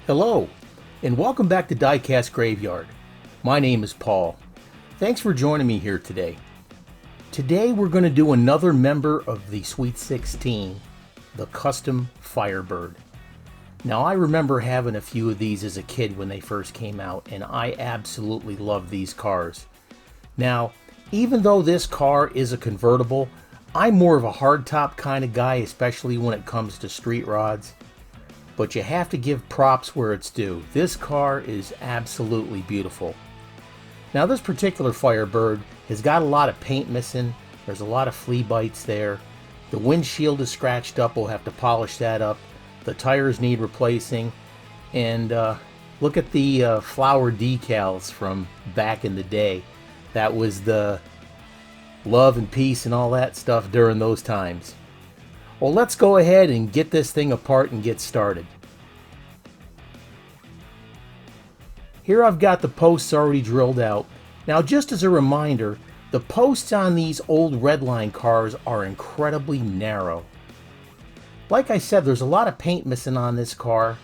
Hello, and welcome back to Diecast Graveyard. My name is Paul. Thanks for joining me here today. Today we're going to do another member of the Sweet 16, the custom Firebird. Now I remember having a few of these as a kid when they first came out, and I absolutely love these cars. Now, even though this car is a convertible, I'm more of a hardtop kind of guy, especially when it comes to street rods. But you have to give props where it's due. This car is absolutely beautiful. Now this particular Firebird has got a lot of paint missing. There's a lot of flea bites there. The windshield is scratched up. We'll have to polish that up. The tires need replacing. And look at the flower decals from back in the day. That was the love and peace and all that stuff during those times. Well, let's go ahead and get this thing apart and get started. Here I've got the posts already drilled out. Now just as a reminder, the posts on these old Redline cars are incredibly narrow. Like I said, there's a lot of paint missing on this car,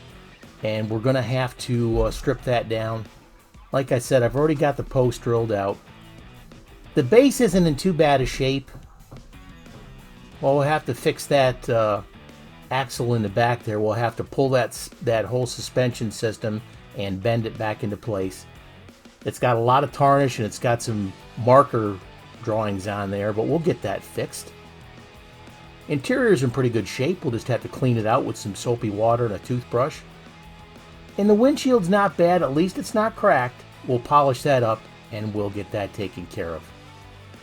and we're going to have to strip that down. Like I said, I've already got the post drilled out. The base isn't in too bad a shape. Well, we'll have to fix that axle in the back there. We'll have to pull that whole suspension system and bend it back into place. It's got a lot of tarnish and it's got some marker drawings on there, but we'll get that fixed. Interior's in pretty good shape. We'll just have to clean it out with some soapy water and a toothbrush. And the windshield's not bad. At least it's not cracked. We'll polish that up and we'll get that taken care of.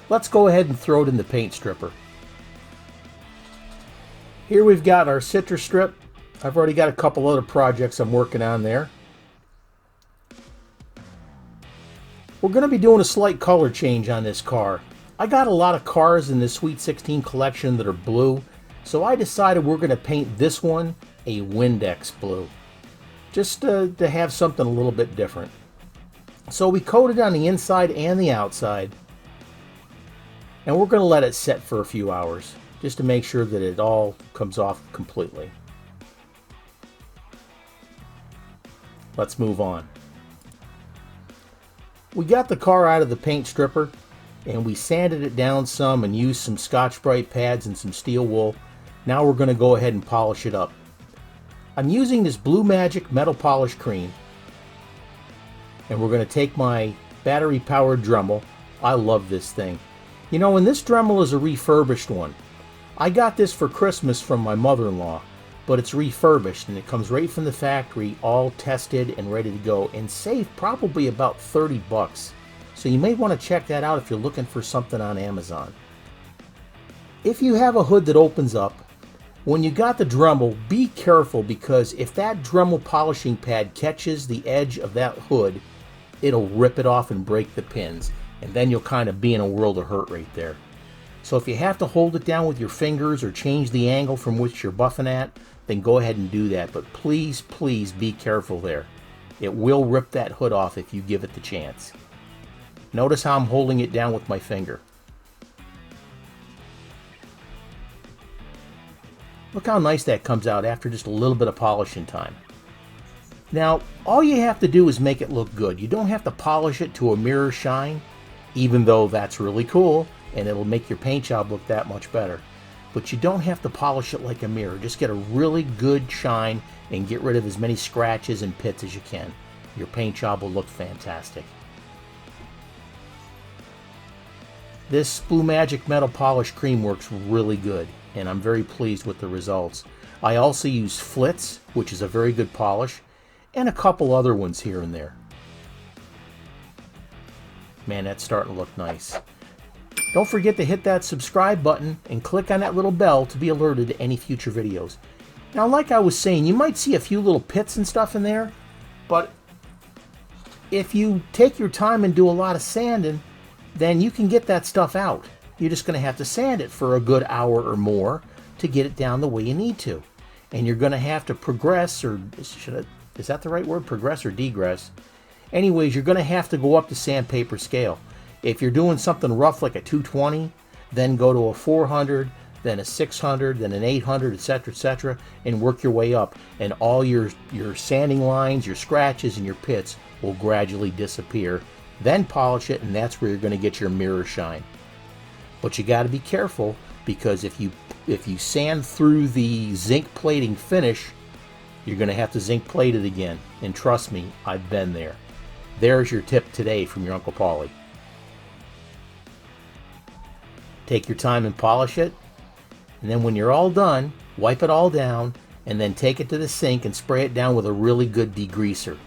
Let's go ahead and throw it in the paint stripper. Here we've got our citrus strip. I've already got a couple other projects I'm working on there. We're going to be doing a slight color change on this car. I got a lot of cars in the Sweet 16 collection that are blue, so I decided we're going to paint this one a Windex blue, just to have something a little bit different. So we coated on the inside and the outside, and we're going to let it set for a few hours, just to make sure that it all comes off completely. Let's move on. We got the car out of the paint stripper and we sanded it down some and used some Scotch-Brite pads and some steel wool. Now we're going to go ahead and polish it up. I'm using this Blue Magic metal polish cream, and we're going to take my battery powered Dremel. I love this thing. You know, and this Dremel is a refurbished one. I got this for Christmas from my mother-in-law, but it's refurbished and it comes right from the factory, all tested and ready to go, and saved probably about 30 bucks. So you may want to check that out if you're looking for something on Amazon. If you have a hood that opens up, when you got the Dremel, be careful, because if that Dremel polishing pad catches the edge of that hood, it'll rip it off and break the pins, and then you'll kind of be in a world of hurt right there. So if you have to hold it down with your fingers or change the angle from which you're buffing at, then go ahead and do that. But please, please be careful there. It will rip that hood off if you give it the chance. Notice how I'm holding it down with my finger. Look how nice that comes out after just a little bit of polishing time. Now, all you have to do is make it look good. You don't have to polish it to a mirror shine, even though that's really cool, and it'll make your paint job look that much better. But you don't have to polish it like a mirror. Just get a really good shine and get rid of as many scratches and pits as you can. Your paint job will look fantastic. This Blue Magic metal polish cream works really good, and I'm very pleased with the results. I also use Flitz, which is a very good polish, and a couple other ones here and there. Man, that's starting to look nice. Don't forget to hit that subscribe button and click on that little bell to be alerted to any future videos. Now, like I was saying, you might see a few little pits and stuff in there, but if you take your time and do a lot of sanding, then you can get that stuff out. You're just going to have to sand it for a good hour or more to get it down the way you need to. And you're going to have to progress, or is that the right word? Progress or degress? Anyways, you're going to have to go up to sandpaper scale. If you're doing something rough like a 220, then go to a 400, then a 600, then an 800, etc., and work your way up. And all your sanding lines, your scratches, and your pits will gradually disappear. Then polish it, and that's where you're going to get your mirror shine. But you got to be careful, because if you sand through the zinc plating finish, you're going to have to zinc plate it again. And trust me, I've been there. There's your tip today from your Uncle Paulie. Take your time and polish it. And then when you're all done, wipe it all down, and then take it to the sink and spray it down with a really good degreaser.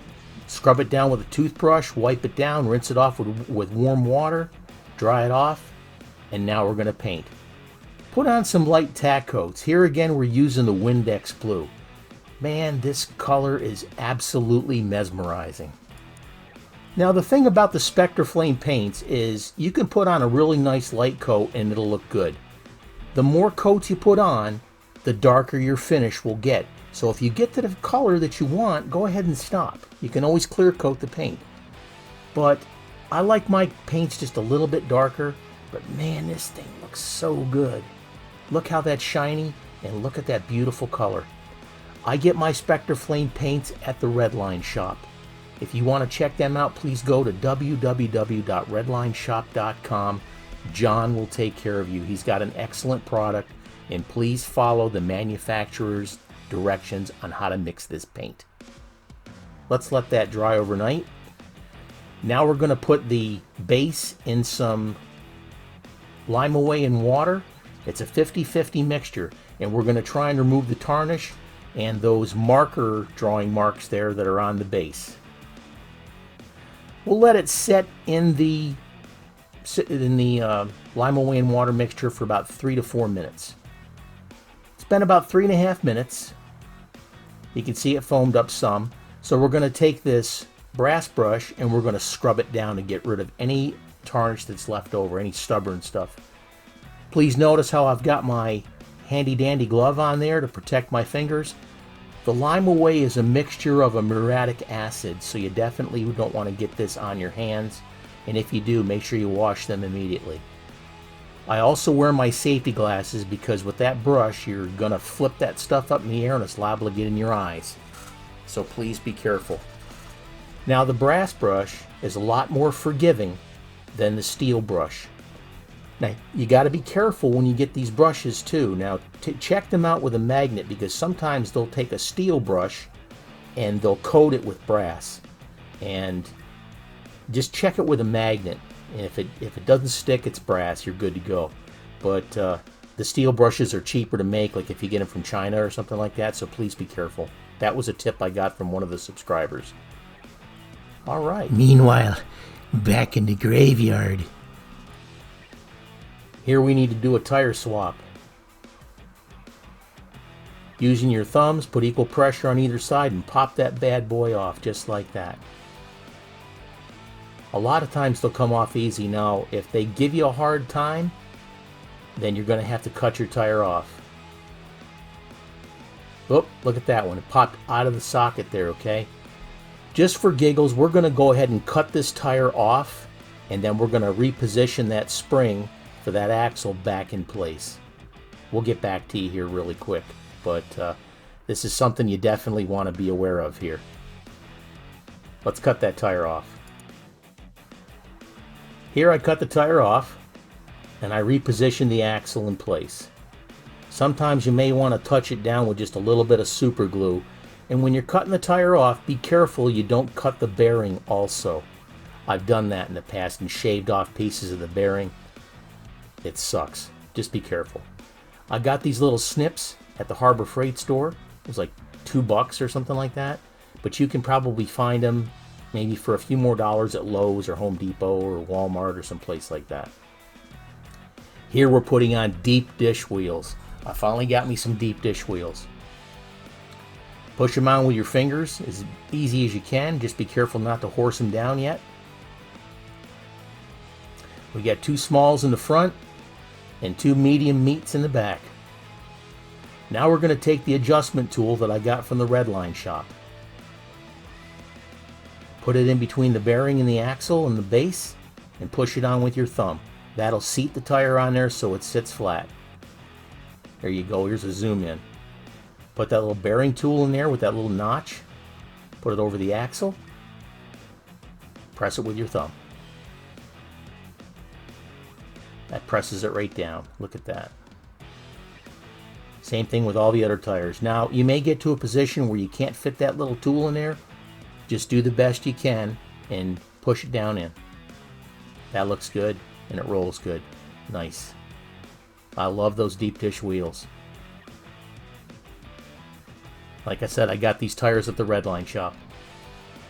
Scrub it down with a toothbrush, wipe it down, rinse it off with warm water, dry it off, and now we're going to paint. Put on some light tack coats. Here again, we're using the Windex Blue. Man, this color is absolutely mesmerizing. Now, the thing about the Spectre Flame paints is you can put on a really nice light coat and it'll look good. The more coats you put on, the darker your finish will get. So if you get to the color that you want, go ahead and stop. You can always clear coat the paint. But I like my paints just a little bit darker, but man, this thing looks so good. Look how that's shiny, and look at that beautiful color. I get my Spectre Flame paints at the Redline shop. If you want to check them out, please go to www.redlineshop.com. John will take care of you. He's got an excellent product, and please follow the manufacturer's directions on how to mix this paint. Let's let that dry overnight. Now we're going to put the base in some Lime Away in water. It's a 50-50 mixture, and we're going to try and remove the tarnish and those marker drawing marks there that are on the base. We'll let it set in the Lime Away in water mixture for about 3 to 4 minutes. It's been about 3.5 minutes. You can see it foamed up some. So we're going to take this brass brush and we're going to scrub it down to get rid of any tarnish that's left over, any stubborn stuff. Please notice how I've got my handy dandy glove on there to protect my fingers. The Lime Away is a mixture of a muriatic acid, so you definitely don't want to get this on your hands. And if you do, make sure you wash them immediately. I also wear my safety glasses because with that brush, you're going to flip that stuff up in the air and it's liable to get in your eyes. So please be careful. Now the brass brush is a lot more forgiving than the steel brush. Now you got to be careful when you get these brushes too. Now check them out with a magnet, because sometimes they'll take a steel brush and they'll coat it with brass. And just check it with a magnet. And if it doesn't stick, it's brass. You're good to go. But the steel brushes are cheaper to make, like if you get them from China or something like that. So please be careful. That was a tip I got from one of the subscribers. All right. Meanwhile, back in the graveyard. Here we need to do a tire swap. Using your thumbs, put equal pressure on either side and pop that bad boy off just like that. A lot of times they'll come off easy. Now, if they give you a hard time, then you're going to have to cut your tire off. Oh, look at that one. It popped out of the socket there, okay? Just for giggles, we're going to go ahead and cut this tire off, and then we're going to reposition that spring for that axle back in place. We'll get back to you here really quick, but this is something you definitely want to be aware of here. Let's cut that tire off. Here I cut the tire off, and I reposition the axle in place. Sometimes you may want to touch it down with just a little bit of super glue, and when you're cutting the tire off, be careful you don't cut the bearing also. I've done that in the past and shaved off pieces of the bearing. It sucks. Just be careful. I got these little snips at the Harbor Freight store. It was like $2 or something like that. But you can probably find them maybe for a few more dollars at Lowe's or Home Depot or Walmart or someplace like that. Here we're putting on deep dish wheels. I finally got me some deep dish wheels. Push them on with your fingers as easy as you can. Just be careful not to horse them down yet. We got 2 smalls in the front and 2 medium meats in the back. Now we're going to take the adjustment tool that I got from the Redline shop. Put it in between the bearing and the axle and the base and push it on with your thumb. That'll seat the tire on there so it sits flat. There you go. Here's a zoom in. Put that little bearing tool in there with that little notch. Put it over the axle. Press it with your thumb. That presses it right down. Look at that. Same thing with all the other tires. Now, you may get to a position where you can't fit that little tool in there. Just do the best you can and push it down in. That looks good and it rolls good. Nice. I love those deep dish wheels. Like I said, I got these tires at the Redline shop.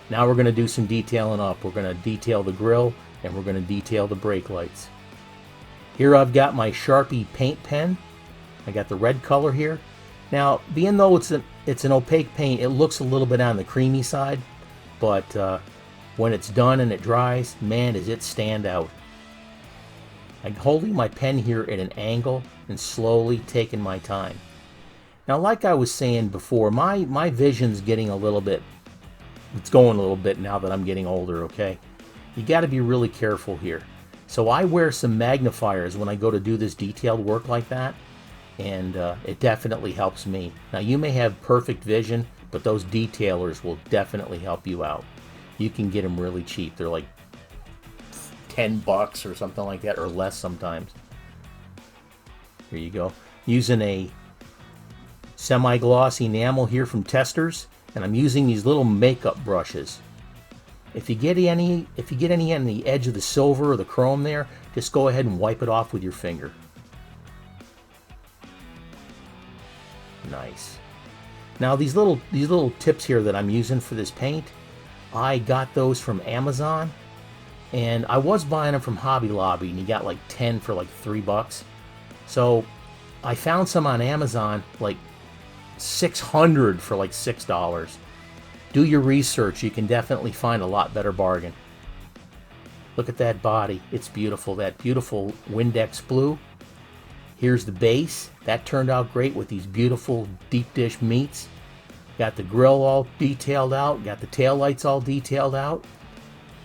Now we're going to do some detailing up. We're going to detail the grille and we're going to detail the brake lights. Here I've got my Sharpie paint pen. I got the red color here. Now, being though it's an opaque paint, it looks a little bit on the creamy side, but when it's done and it dries, man, does it stand out. I'm holding my pen here at an angle and slowly taking my time. Now, like I was saying before, my vision's getting a little bit, it's going a little bit now that I'm getting older, okay? You got to be really careful here. So I wear some magnifiers when I go to do this detailed work like that, and it definitely helps me. Now, you may have perfect vision, but those detailers will definitely help you out. You can get them really cheap. They're like $10 or something like that, or less sometimes. Here you go. Using a semi-gloss enamel here from Testers, and I'm using these little makeup brushes. If you get any on the edge of the silver or the chrome there, just go ahead and wipe it off with your finger. Nice. Now these little tips here that I'm using for this paint, I got those from Amazon, and I was buying them from Hobby Lobby, and you got like 10 for like $3. So I found some on Amazon like 600 for like $6. Do your research. You can definitely find a lot better bargain. Look at that body. It's beautiful. That beautiful Windex blue. Here's the base. That turned out great with these beautiful deep dish meats. Got the grill all detailed out. Got the taillights all detailed out.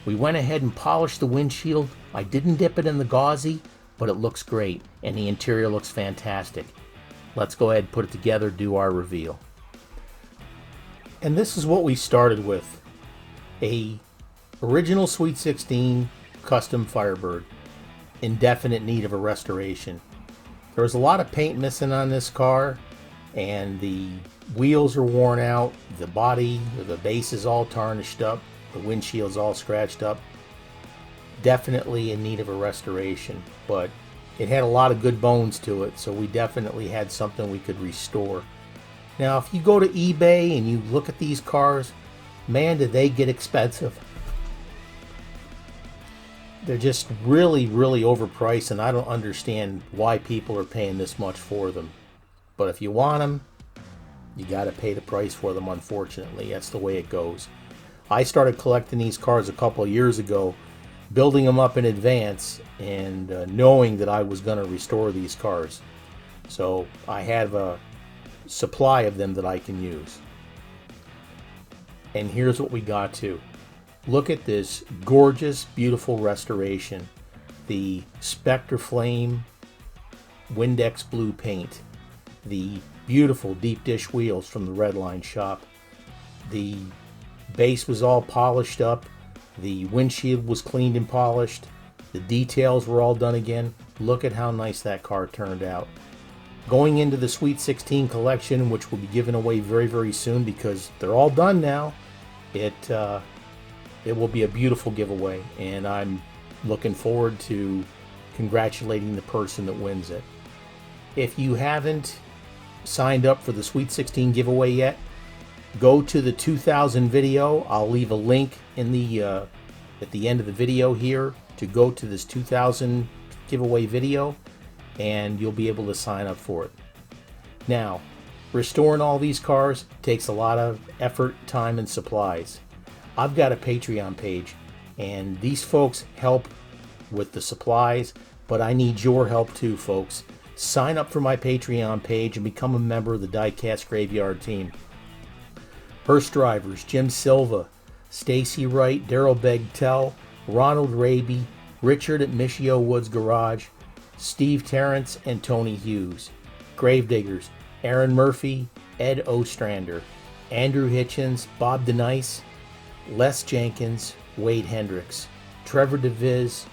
We went ahead and polished the windshield. I didn't dip it in the gauzy, but it looks great. And the interior looks fantastic. Let's go ahead and put it together, do our reveal. And this is what we started with. A original Sweet 16 custom Firebird in definite need of a restoration. There was a lot of paint missing on this car, and the wheels are worn out, the body, the base is all tarnished up, the windshield's all scratched up. Definitely in need of a restoration, but it had a lot of good bones to it, so we definitely had something we could restore. Now, if you go to eBay and you look at these cars, man, do they get expensive. They're just really, really overpriced, and I don't understand why people are paying this much for them. But if you want them, you got to pay the price for them, unfortunately. That's the way it goes. I started collecting these cars a couple of years ago, building them up in advance, and knowing that I was going to restore these cars. So I have a supply of them that I can use. And here's what we got to. Look at this gorgeous, beautiful restoration. The Spectre Flame Windex blue paint. The beautiful deep dish wheels from the Redline shop. The base was all polished up. The windshield was cleaned and polished. The details were all done again. Look at how nice that car turned out. Going into the Sweet 16 collection, which will be given away very, very soon because they're all done now, it will be a beautiful giveaway, and I'm looking forward to congratulating the person that wins it. If you haven't signed up for the Sweet 16 giveaway yet, go to the 2000 video. I'll leave a link in the at the end of the video here to go to this 2000 giveaway video, and you'll be able to sign up for it. Now, restoring all these cars takes a lot of effort, time, and supplies. I've got a Patreon page, and these folks help with the supplies, but I need your help too, folks. Sign up for my Patreon page and become a member of the Diecast Graveyard team. Hearst drivers Jim Silva, Stacy Wright, Daryl Begtell, Ronald Raby, Richard at Michio Woods Garage, Steve Terrence, and Tony Hughes. Gravediggers, Aaron Murphy, Ed Ostrander, Andrew Hitchens, Bob DeNice, Les Jenkins, Wade Hendricks, Trevor DeViz,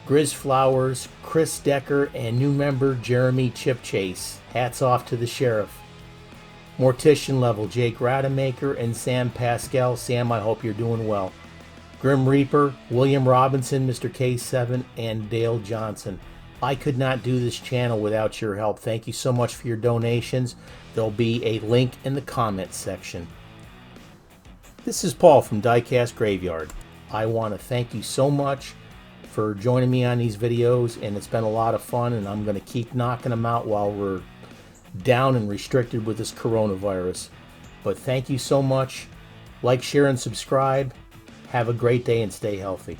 Grizz Flowers, Chris Decker, and new member Jeremy Chipchase. Hats off to the sheriff. Mortician Level, Jake Rademacher and Sam Pascal. Sam, I hope you're doing well. Grim Reaper, William Robinson, Mr. K7, and Dale Johnson. I could not do this channel without your help. Thank you so much for your donations. There'll be a link in the comments section. This is Paul from Diecast Graveyard. I want to thank you so much for joining me on these videos, and it's been a lot of fun, and I'm going to keep knocking them out while we're down and restricted with this coronavirus. But thank you so much. Like, share, and subscribe. Have a great day and stay healthy.